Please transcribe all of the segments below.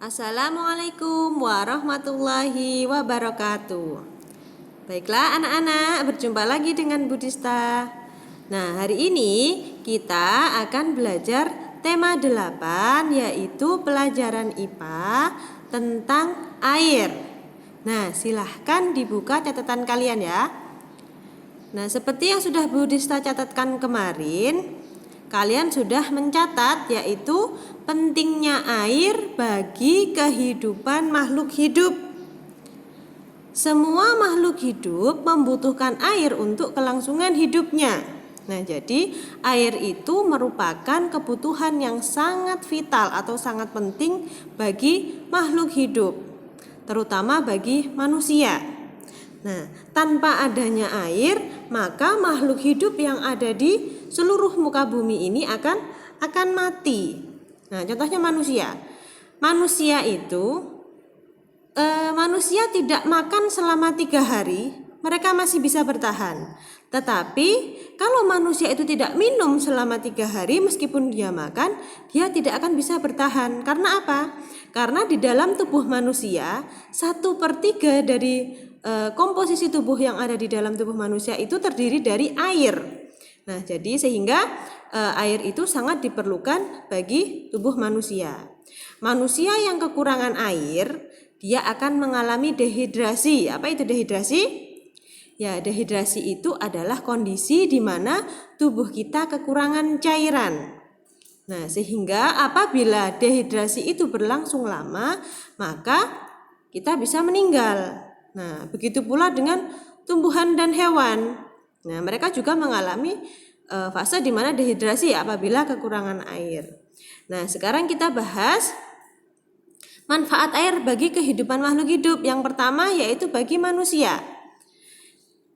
Assalamualaikum warahmatullahi wabarakatuh. Baiklah anak-anak, berjumpa lagi dengan Budista. Nah, hari ini kita akan belajar tema 8, yaitu pelajaran IPA tentang air. Nah, silahkan dibuka catatan kalian ya. Nah, seperti yang sudah Budista catatkan kemarin, kalian sudah mencatat yaitu pentingnya air bagi kehidupan makhluk hidup. Semua makhluk hidup membutuhkan air untuk kelangsungan hidupnya. Nah, jadi air itu merupakan kebutuhan yang sangat vital atau sangat penting bagi makhluk hidup, terutama bagi manusia. Nah, tanpa adanya air, maka makhluk hidup yang ada di seluruh muka bumi ini akan mati. Nah, contohnya manusia. Manusia tidak makan selama 3 hari, mereka masih bisa bertahan. Tetapi kalau manusia itu tidak minum selama 3 hari, meskipun dia makan, dia tidak akan bisa bertahan. Karena apa? Karena di dalam tubuh manusia 1/3 dari komposisi tubuh yang ada di dalam tubuh manusia itu terdiri dari air. Nah, jadi sehingga air itu sangat diperlukan bagi tubuh manusia. Manusia yang kekurangan air, dia akan mengalami dehidrasi. Apa itu dehidrasi? Ya, dehidrasi itu adalah kondisi di mana tubuh kita kekurangan cairan. Nah, sehingga apabila dehidrasi itu berlangsung lama, maka kita bisa meninggal. Nah, begitu pula dengan tumbuhan dan hewan. Nah, mereka juga mengalami fase di mana dehidrasi apabila kekurangan air. Nah, sekarang kita bahas manfaat air bagi kehidupan makhluk hidup. Yang pertama yaitu bagi manusia.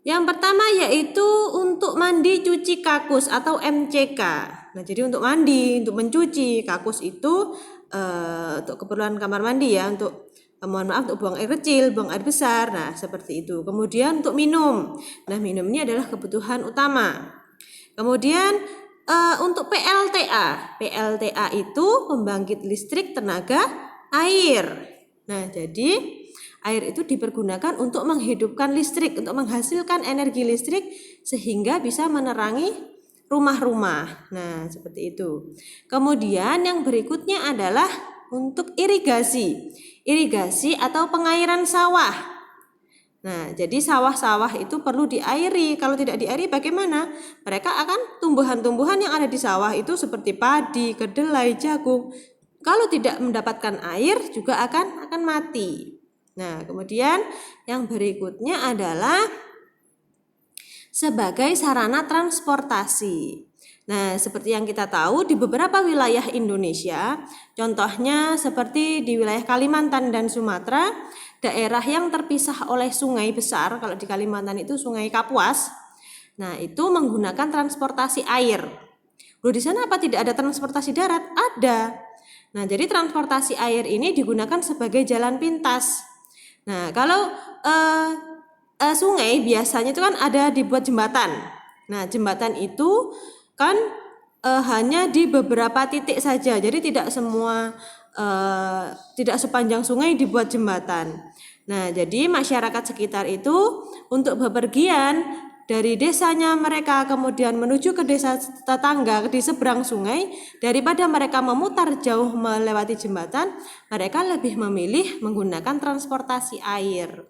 Yang pertama yaitu untuk mandi cuci kakus atau MCK. Nah, jadi untuk mandi, untuk mencuci kakus itu untuk keperluan kamar mandi ya, untuk untuk buang air kecil, buang air besar. Nah, seperti itu. Kemudian untuk minum. Nah, minum ini adalah kebutuhan utama. Kemudian untuk PLTA. PLTA itu pembangkit listrik tenaga air. Nah, jadi air itu dipergunakan untuk menghidupkan listrik, untuk menghasilkan energi listrik sehingga bisa menerangi rumah-rumah. Nah, seperti itu. Kemudian yang berikutnya adalah untuk irigasi. Irigasi atau pengairan sawah. Nah, jadi sawah-sawah itu perlu diairi. Kalau tidak diairi bagaimana? Mereka akan tumbuhan-tumbuhan yang ada di sawah itu seperti padi, kedelai, jagung. Kalau tidak mendapatkan air juga akan mati. Nah, kemudian yang berikutnya adalah sebagai sarana transportasi. Nah, seperti yang kita tahu di beberapa wilayah Indonesia, contohnya seperti di wilayah Kalimantan dan Sumatera, daerah yang terpisah oleh sungai besar, kalau di Kalimantan itu Sungai Kapuas. Nah, itu menggunakan transportasi air. Loh, di sana apa tidak ada transportasi darat? Ada. Nah, jadi transportasi air ini digunakan sebagai jalan pintas. Nah, kalau sungai biasanya itu kan ada dibuat jembatan. Nah, jembatan itu kan hanya di beberapa titik saja. Jadi tidak sepanjang sungai dibuat jembatan. Nah, jadi masyarakat sekitar itu untuk bepergian dari desanya mereka kemudian menuju ke desa tetangga di seberang sungai, daripada mereka memutar jauh melewati jembatan, mereka lebih memilih menggunakan transportasi air.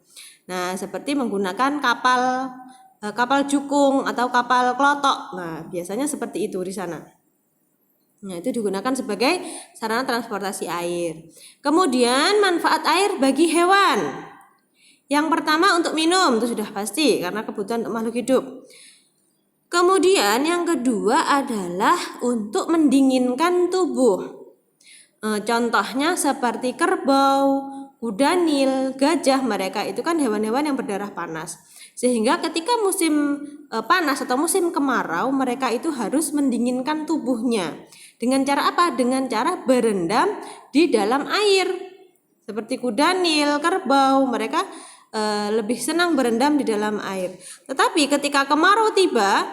Nah, seperti menggunakan kapal jukung atau kapal klotok. Nah, biasanya seperti itu di sana. Nah, itu digunakan sebagai sarana transportasi air. Kemudian manfaat air bagi hewan. Yang pertama untuk minum, itu sudah pasti karena kebutuhan untuk makhluk hidup. Kemudian yang kedua adalah untuk mendinginkan tubuh. Contohnya seperti kerbau, kuda nil, gajah, mereka itu kan hewan-hewan yang berdarah panas. Sehingga ketika musim panas atau musim kemarau, mereka itu harus mendinginkan tubuhnya. Dengan cara apa? Dengan cara berendam di dalam air. Seperti kuda nil, kerbau, mereka lebih senang berendam di dalam air. Tetapi ketika kemarau tiba,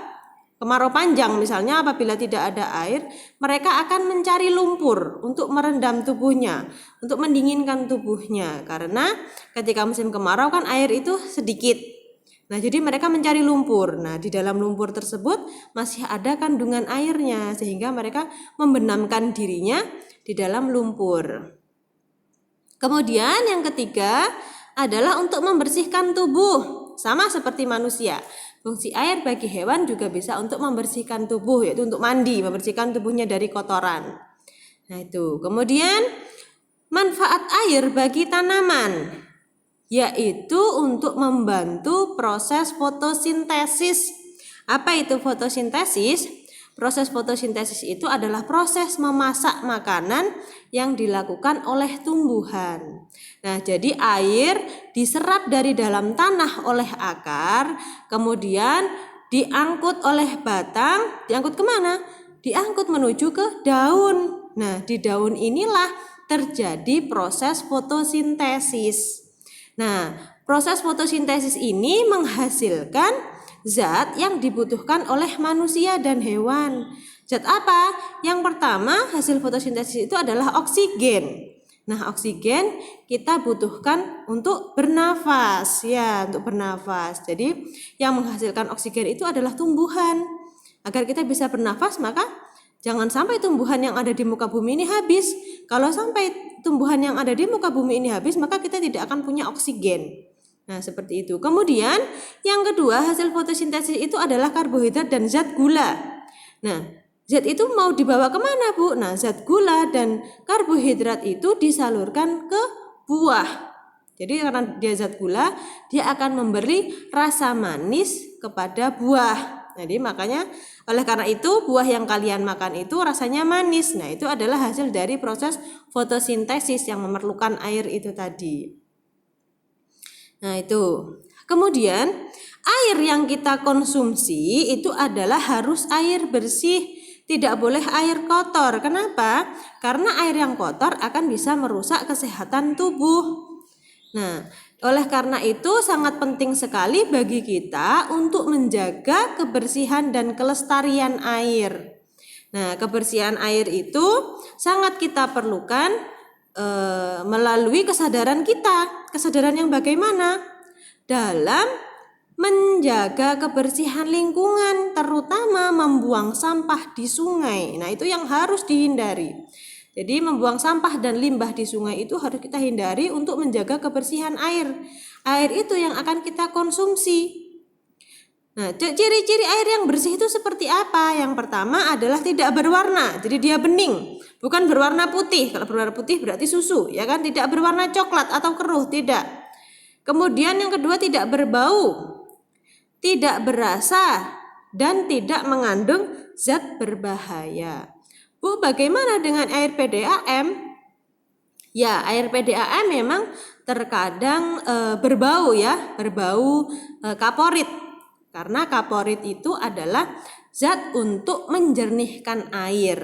kemarau panjang misalnya, apabila tidak ada air, mereka akan mencari lumpur untuk merendam tubuhnya, untuk mendinginkan tubuhnya. Karena ketika musim kemarau kan air itu sedikit. Nah, jadi mereka mencari lumpur. Nah, di dalam lumpur tersebut masih ada kandungan airnya, sehingga mereka membenamkan dirinya di dalam lumpur. Kemudian yang ketiga adalah untuk membersihkan tubuh, sama seperti manusia. Fungsi air bagi hewan juga bisa untuk membersihkan tubuh, yaitu untuk mandi, membersihkan tubuhnya dari kotoran. Nah, itu. Kemudian manfaat air bagi tanaman, yaitu untuk membantu proses fotosintesis. Apa itu fotosintesis? Proses fotosintesis itu adalah proses memasak makanan yang dilakukan oleh tumbuhan. Nah, jadi air diserap dari dalam tanah oleh akar, kemudian diangkut oleh batang, diangkut kemana? Diangkut menuju ke daun. Nah, di daun inilah terjadi proses fotosintesis. Nah, proses fotosintesis ini menghasilkan zat yang dibutuhkan oleh manusia dan hewan. Zat apa? Yang pertama, hasil fotosintesis itu adalah oksigen. Nah, oksigen kita butuhkan untuk bernafas, ya, untuk bernafas. Jadi, yang menghasilkan oksigen itu adalah tumbuhan. Agar kita bisa bernafas, maka jangan sampai tumbuhan yang ada di muka bumi ini habis. Kalau sampai tumbuhan yang ada di muka bumi ini habis, maka kita tidak akan punya oksigen. Nah, seperti itu. Kemudian yang kedua, hasil fotosintesis itu adalah karbohidrat dan zat gula. Nah, zat itu mau dibawa kemana, Bu? Nah, zat gula dan karbohidrat itu disalurkan ke buah. Jadi karena dia zat gula, dia akan memberi rasa manis kepada buah. Jadi makanya oleh karena itu buah yang kalian makan itu rasanya manis. Nah, itu adalah hasil dari proses fotosintesis yang memerlukan air itu tadi. Nah, itu. Kemudian air yang kita konsumsi itu adalah harus air bersih, tidak boleh air kotor. Kenapa? Karena air yang kotor akan bisa merusak kesehatan tubuh. Nah, oleh karena itu sangat penting sekali bagi kita untuk menjaga kebersihan dan kelestarian air. Nah, kebersihan air itu sangat kita perlukan melalui kesadaran kita. Kesadaran yang bagaimana? Dalam menjaga kebersihan lingkungan, terutama membuang sampah di sungai. Nah, itu yang harus dihindari. Jadi membuang sampah dan limbah di sungai itu harus kita hindari untuk menjaga kebersihan air. Air itu yang akan kita konsumsi. Nah, ciri-ciri air yang bersih itu seperti apa? Yang pertama adalah tidak berwarna, jadi dia bening, bukan berwarna putih. Kalau berwarna putih berarti susu, ya kan? Tidak berwarna coklat atau keruh, tidak. Kemudian yang kedua, tidak berbau, tidak berasa, dan tidak mengandung zat berbahaya. Bu, bagaimana dengan air PDAM? Ya, air PDAM memang terkadang berbau, ya, berbau kaporit. Karena kaporit itu adalah zat untuk menjernihkan air.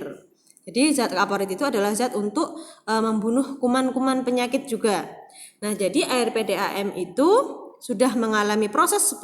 Jadi zat kaporit itu adalah zat untuk membunuh kuman-kuman penyakit juga. Nah, jadi air PDAM itu sudah mengalami proses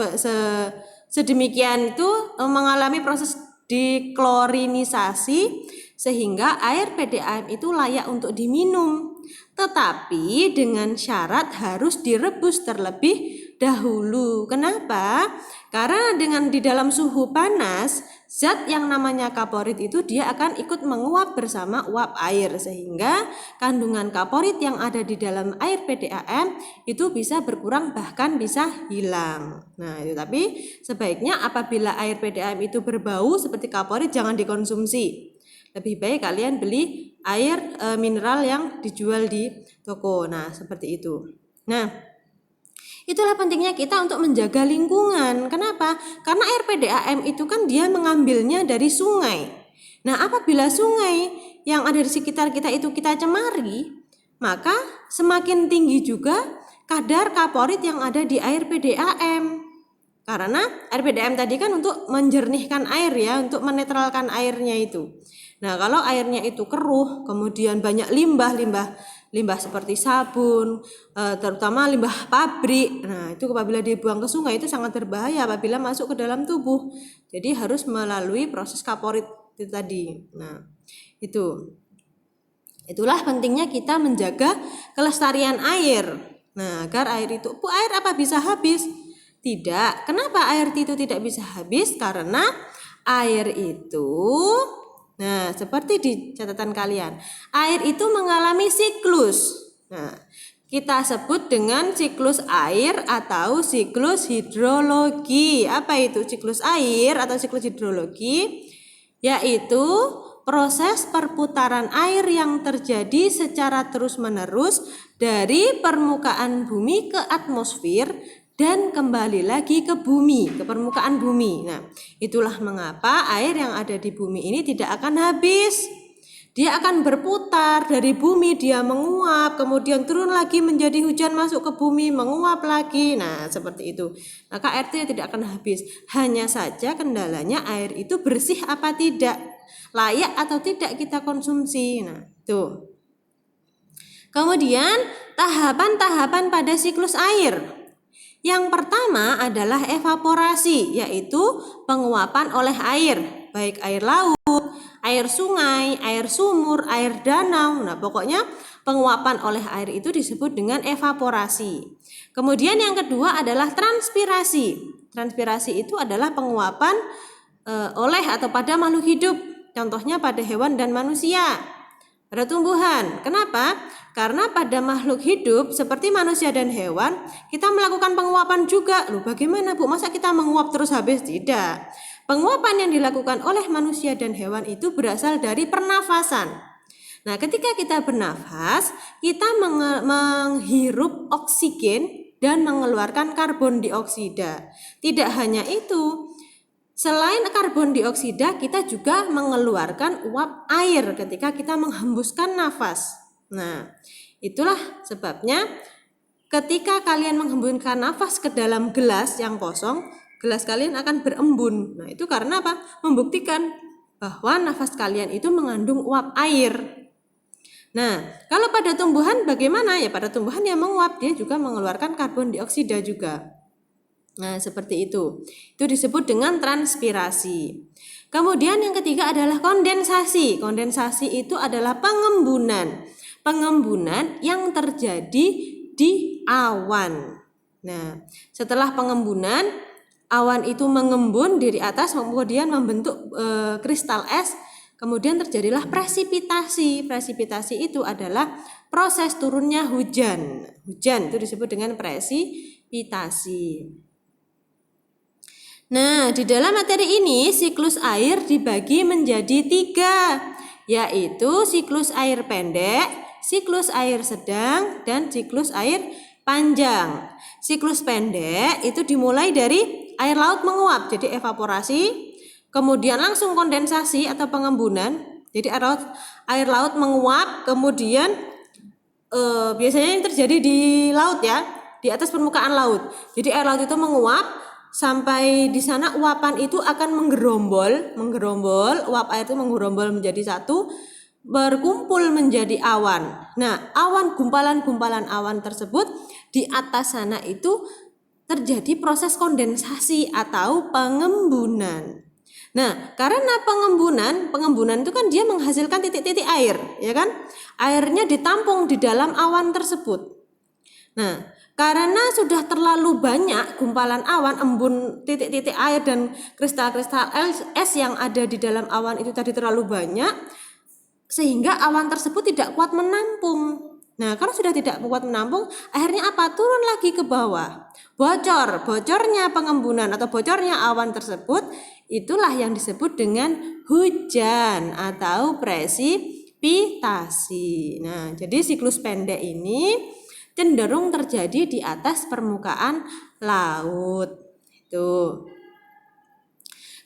sedemikian itu, mengalami proses diklorinisasi sehingga air PDAM itu layak untuk diminum. Tetapi dengan syarat harus direbus terlebih dahulu. Kenapa? Karena dengan di dalam suhu panas, zat yang namanya kaporit itu dia akan ikut menguap bersama uap air, sehingga kandungan kaporit yang ada di dalam air PDAM itu bisa berkurang bahkan bisa hilang. Nah, itu tapi sebaiknya apabila air PDAM itu berbau seperti kaporit jangan dikonsumsi. Lebih baik kalian beli air mineral yang dijual di toko. Nah, seperti itu. Nah, itulah pentingnya kita untuk menjaga lingkungan. Kenapa? Karena air PDAM itu kan dia mengambilnya dari sungai. Nah, apabila sungai yang ada di sekitar kita itu kita cemari, maka semakin tinggi juga kadar kaporit yang ada di air PDAM. Karena air PDAM tadi kan untuk menjernihkan air, ya, untuk menetralkan airnya itu. Nah, kalau airnya itu keruh, kemudian banyak limbah limbah seperti sabun, terutama limbah pabrik. Nah, itu apabila dibuang ke sungai itu sangat berbahaya apabila masuk ke dalam tubuh. Jadi harus melalui proses kaporit itu tadi. Nah, itulah pentingnya kita menjaga kelestarian air. Nah, agar air itu, air apa bisa habis? Tidak. Kenapa air itu tidak bisa habis? Karena air itu, nah seperti di catatan kalian, air itu mengalami siklus. Nah, kita sebut dengan siklus air atau siklus hidrologi. Apa itu siklus air atau siklus hidrologi? Yaitu proses perputaran air yang terjadi secara terus-menerus dari permukaan bumi ke atmosfer dan kembali lagi ke bumi, ke permukaan bumi. Nah, itulah mengapa air yang ada di bumi ini tidak akan habis. Dia akan berputar dari bumi, dia menguap, kemudian turun lagi menjadi hujan masuk ke bumi, menguap lagi. Nah, seperti itu. Maka air itu tidak akan habis. Hanya saja kendalanya air itu bersih apa tidak, layak atau tidak kita konsumsi. Nah, itu. Kemudian tahapan-tahapan pada siklus air. Yang pertama adalah evaporasi, yaitu penguapan oleh air, baik air laut, air sungai, air sumur, air danau. Nah, pokoknya penguapan oleh air itu disebut dengan evaporasi. Kemudian yang kedua adalah transpirasi. Transpirasi itu adalah penguapan oleh atau pada makhluk hidup, contohnya pada hewan dan manusia. Pada tumbuhan. Kenapa? Karena pada makhluk hidup seperti manusia dan hewan, kita melakukan penguapan juga. Loh, bagaimana Bu? Masa kita menguap terus habis? Tidak. Penguapan yang dilakukan oleh manusia dan hewan itu berasal dari pernafasan. Nah, ketika kita bernafas, kita menghirup oksigen dan mengeluarkan karbon dioksida. Tidak hanya itu, selain karbon dioksida, kita juga mengeluarkan uap air ketika kita menghembuskan nafas. Nah, itulah sebabnya ketika kalian menghembuskan nafas ke dalam gelas yang kosong, gelas kalian akan berembun. Nah, itu karena apa? Membuktikan bahwa nafas kalian itu mengandung uap air. Nah, kalau pada tumbuhan bagaimana? Ya, pada tumbuhan yang menguap, dia juga mengeluarkan karbon dioksida juga. Nah, seperti itu. Itu disebut dengan transpirasi. Kemudian yang ketiga adalah kondensasi. Kondensasi itu adalah pengembunan. Pengembunan yang terjadi di awan. Nah, setelah pengembunan, awan itu mengembun dari atas kemudian membentuk kristal es. Kemudian terjadilah presipitasi. Presipitasi itu adalah proses turunnya hujan. Hujan itu disebut dengan presipitasi. Nah, di dalam materi ini siklus air dibagi menjadi 3, yaitu siklus air pendek, siklus air sedang, dan siklus air panjang. Siklus pendek itu dimulai dari air laut menguap, jadi evaporasi, kemudian langsung kondensasi atau pengembunan, jadi air laut menguap, kemudian biasanya yang terjadi di laut ya, di atas permukaan laut. Jadi air laut itu menguap, sampai di sana uapan itu akan menggerombol, uap air itu menggerombol menjadi satu, berkumpul menjadi awan. Nah, gumpalan-gumpalan awan tersebut di atas sana itu terjadi proses kondensasi atau pengembunan. Nah, karena pengembunan itu kan dia menghasilkan titik-titik air, ya kan? Airnya ditampung di dalam awan tersebut. Nah, karena sudah terlalu banyak gumpalan awan, embun titik-titik air dan kristal-kristal es yang ada di dalam awan itu tadi terlalu banyak, sehingga awan tersebut tidak kuat menampung. Nah, kalau sudah tidak kuat menampung, akhirnya apa? Turun lagi ke bawah. Bocornya pengembunan atau bocornya awan tersebut, itulah yang disebut dengan hujan atau presipitasi. Nah, jadi siklus pendek ini cenderung terjadi di atas permukaan laut. Itu.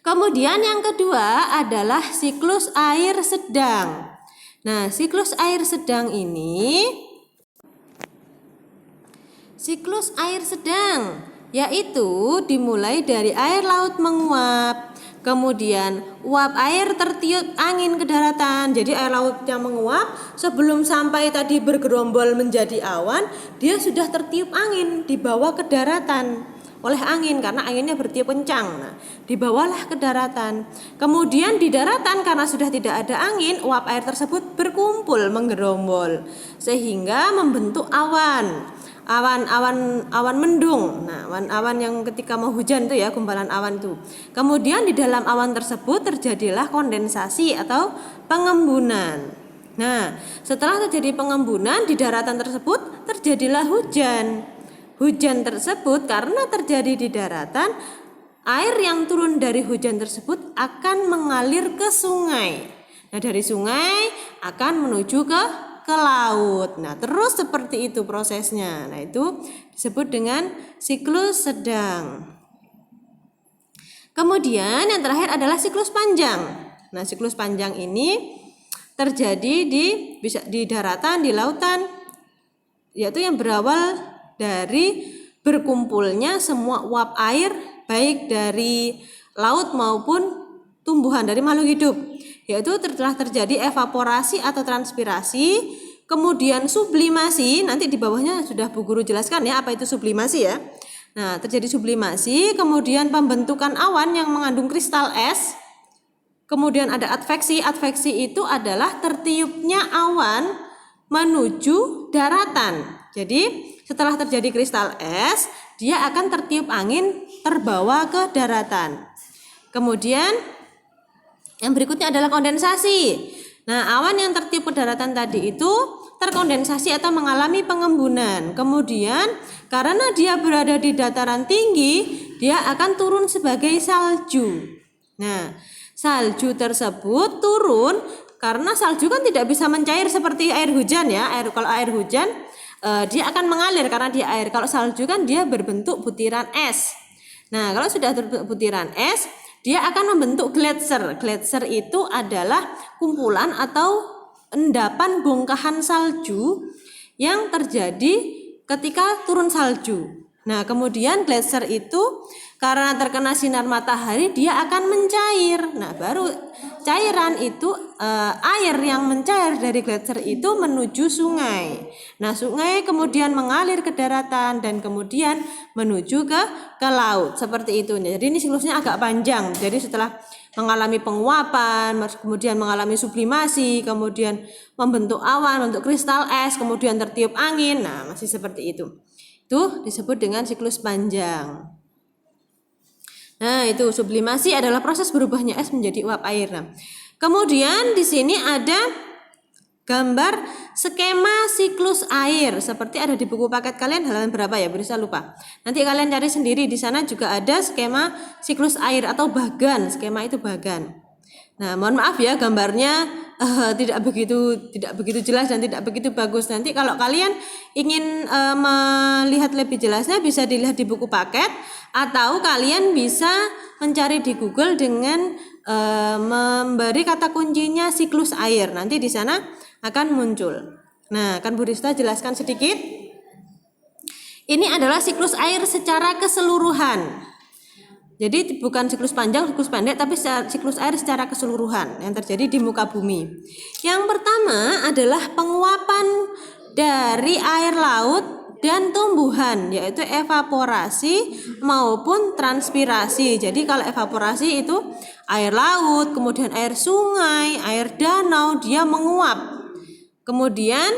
Kemudian yang kedua adalah siklus air sedang. Nah, siklus air sedang ini yaitu dimulai dari air laut menguap, Kemudian uap air tertiup angin ke daratan. Jadi air laut yang menguap sebelum sampai tadi bergerombol menjadi awan, dia sudah tertiup angin, dibawa ke daratan oleh angin karena anginnya bertiup kencang. Nah, dibawalah ke daratan. Kemudian di daratan karena sudah tidak ada angin, uap air tersebut berkumpul menggerombol sehingga membentuk awan. Awan mendung. Nah, awan yang ketika mau hujan itu ya, gumpalan awan itu. Kemudian di dalam awan tersebut terjadilah kondensasi atau pengembunan. Nah, setelah terjadi pengembunan di daratan tersebut terjadilah hujan. Hujan tersebut karena terjadi di daratan, air yang turun dari hujan tersebut akan mengalir ke sungai. Nah, dari sungai akan menuju ke laut. Nah, terus seperti itu prosesnya. Nah, itu disebut dengan siklus sedang. Kemudian yang terakhir adalah siklus panjang. Nah, siklus panjang ini terjadi di daratan, di lautan, yaitu yang berawal dari berkumpulnya semua uap air baik dari laut maupun tumbuhan dari makhluk hidup, yaitu telah terjadi evaporasi atau transpirasi, kemudian sublimasi. Nanti di bawahnya sudah Bu Guru jelaskan ya apa itu sublimasi ya. Nah, terjadi sublimasi, kemudian pembentukan awan yang mengandung kristal es. Kemudian ada adveksi. Adveksi itu adalah tertiupnya awan menuju daratan. Jadi setelah terjadi kristal es, dia akan tertiup angin terbawa ke daratan. Kemudian yang berikutnya adalah kondensasi. Nah, awan yang tertiup ke daratan tadi itu terkondensasi atau mengalami pengembunan. Kemudian karena dia berada di dataran tinggi, dia akan turun sebagai salju. Nah, salju tersebut turun karena salju kan tidak bisa mencair seperti air hujan ya. Kalau air hujan dia akan mengalir karena dia air. Kalau salju kan dia berbentuk butiran es. Nah, kalau sudah terbentuk butiran es, dia akan membentuk gletser. Gletser itu adalah kumpulan atau endapan bongkahan salju yang terjadi ketika turun salju. Nah, kemudian gletser itu karena terkena sinar matahari dia akan mencair. Nah, baru cairan itu air yang mencair dari gletser itu menuju sungai. Nah, sungai kemudian mengalir ke daratan dan kemudian menuju ke laut. Seperti itu. Jadi ini siklusnya agak panjang. Jadi setelah mengalami penguapan, kemudian mengalami sublimasi, kemudian membentuk awan, membentuk kristal es, kemudian tertiup angin. Nah, masih seperti itu. Itu disebut dengan siklus panjang. Nah, itu sublimasi adalah proses berubahnya es menjadi uap air. Nah, kemudian di sini ada gambar skema siklus air seperti ada di buku paket kalian halaman berapa ya? Bisa lupa. Nanti kalian cari sendiri, di sana juga ada skema siklus air atau bagan. Skema itu bagan. Nah, mohon maaf ya gambarnya tidak begitu jelas dan tidak begitu bagus. Nanti kalau kalian ingin melihat lebih jelasnya bisa dilihat di buku paket atau kalian bisa mencari di Google dengan memberi kata kuncinya siklus air. Nanti di sana akan muncul. Nah, akan Bu Rista jelaskan sedikit. Ini adalah siklus air secara keseluruhan. Jadi bukan siklus panjang, siklus pendek, tapi siklus air secara keseluruhan yang terjadi di muka bumi. Yang pertama adalah penguapan dari air laut dan tumbuhan, yaitu evaporasi maupun transpirasi. Jadi kalau evaporasi itu air laut, kemudian air sungai, air danau, dia menguap. Kemudian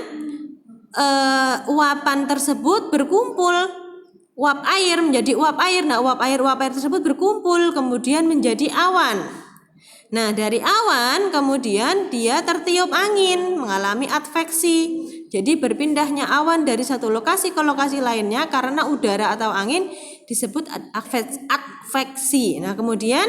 uapan tersebut berkumpul. Uap air menjadi uap air. Nah, uap air tersebut berkumpul kemudian menjadi awan. Nah, dari awan kemudian dia tertiup angin, mengalami adveksi. Jadi berpindahnya awan dari satu lokasi ke lokasi lainnya karena udara atau angin disebut adveksi. Nah, kemudian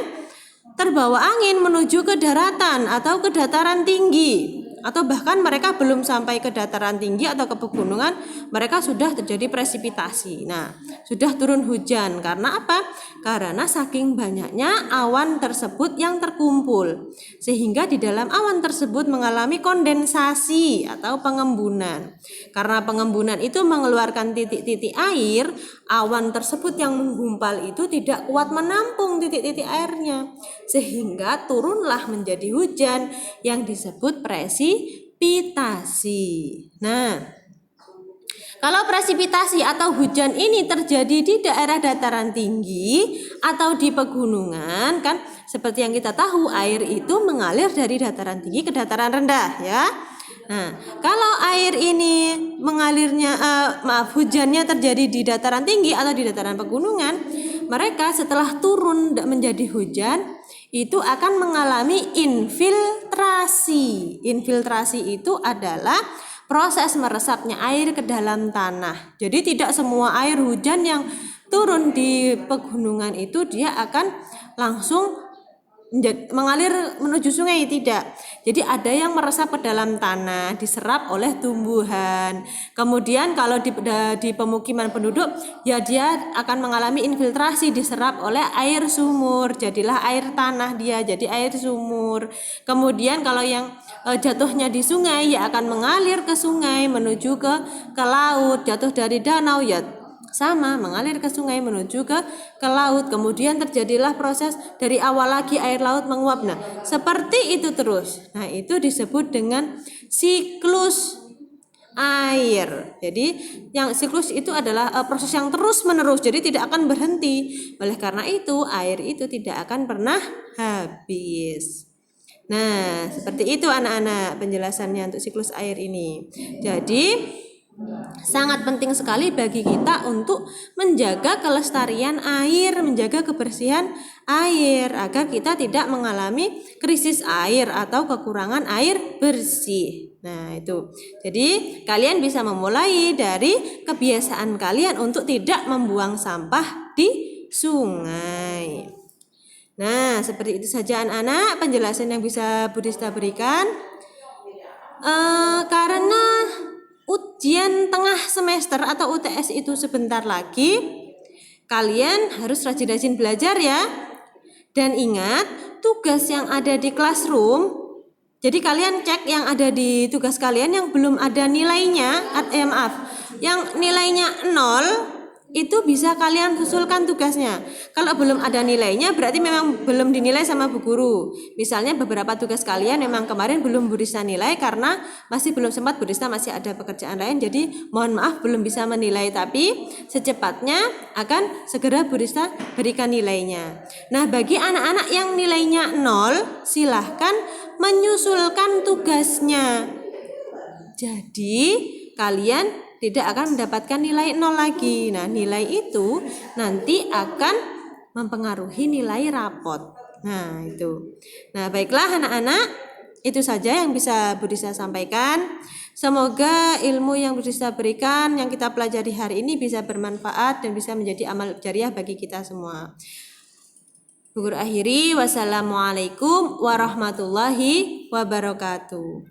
terbawa angin menuju ke daratan atau ke dataran tinggi. atau bahkan mereka belum sampai ke dataran tinggi atau ke pegunungan, mereka sudah terjadi presipitasi. Nah, sudah turun hujan. Karena apa? Karena saking banyaknya awan tersebut yang terkumpul, sehingga di dalam awan tersebut mengalami kondensasi atau pengembunan. Karena pengembunan itu mengeluarkan titik-titik air, awan tersebut yang menggumpal itu tidak kuat menampung titik-titik airnya, sehingga turunlah menjadi hujan yang disebut presipitasi. Nah, kalau presipitasi atau hujan ini terjadi di daerah dataran tinggi atau di pegunungan, kan seperti yang kita tahu, air itu mengalir dari dataran tinggi ke dataran rendah, ya. Nah, kalau air ini hujannya terjadi di dataran tinggi atau di dataran pegunungan, mereka setelah turun menjadi hujan itu akan mengalami infiltrasi. Infiltrasi itu adalah proses meresapnya air ke dalam tanah. Jadi tidak semua air hujan yang turun di pegunungan itu dia akan langsung mengalir menuju sungai, tidak. Jadi ada yang meresap ke dalam tanah, diserap oleh tumbuhan. Kemudian kalau di pemukiman penduduk, ya dia akan mengalami infiltrasi, diserap oleh air sumur, jadilah air tanah dia, jadi air sumur. Kemudian kalau yang jatuhnya di sungai, ya akan mengalir ke sungai menuju ke laut. Jatuh dari danau, ya sama, mengalir ke sungai menuju ke laut. Kemudian terjadilah proses dari awal lagi air laut menguap. Nah, seperti itu terus. Nah, itu disebut dengan siklus air. Jadi yang siklus itu adalah proses yang terus menerus, jadi tidak akan berhenti. Oleh karena itu air itu tidak akan pernah habis. Nah, seperti itu anak-anak penjelasannya untuk siklus air ini. Jadi sangat penting sekali bagi kita untuk menjaga kelestarian air, menjaga kebersihan air agar kita tidak mengalami krisis air atau kekurangan air bersih. Nah, itu. Jadi, kalian bisa memulai dari kebiasaan kalian untuk tidak membuang sampah di sungai. Nah, seperti itu saja anak-anak penjelasan yang bisa Budista berikan. Karena ujian tengah semester atau UTS itu sebentar lagi, kalian harus rajin-rajin belajar ya. Dan ingat, tugas yang ada di classroom, jadi kalian cek yang ada di tugas kalian yang belum ada nilainya, yang nilainya 0, itu bisa kalian susulkan tugasnya. Kalau belum ada nilainya berarti memang belum dinilai sama bu guru. Misalnya beberapa tugas kalian memang kemarin belum Budista nilai karena masih belum sempat, Budista masih ada pekerjaan lain, jadi mohon maaf belum bisa menilai, tapi secepatnya akan segera Budista berikan nilainya. Nah, bagi anak-anak yang nilainya 0, silahkan menyusulkan tugasnya. Jadi kalian tidak akan mendapatkan nilai 0 lagi. Nah, nilai itu nanti akan mempengaruhi nilai rapot. Nah, itu. Nah, baiklah anak-anak, itu saja yang bisa Budista sampaikan. Semoga ilmu yang Budista berikan, yang kita pelajari hari ini bisa bermanfaat dan bisa menjadi amal jariah bagi kita semua. Bu Guru akhiri, wassalamualaikum warahmatullahi wabarakatuh.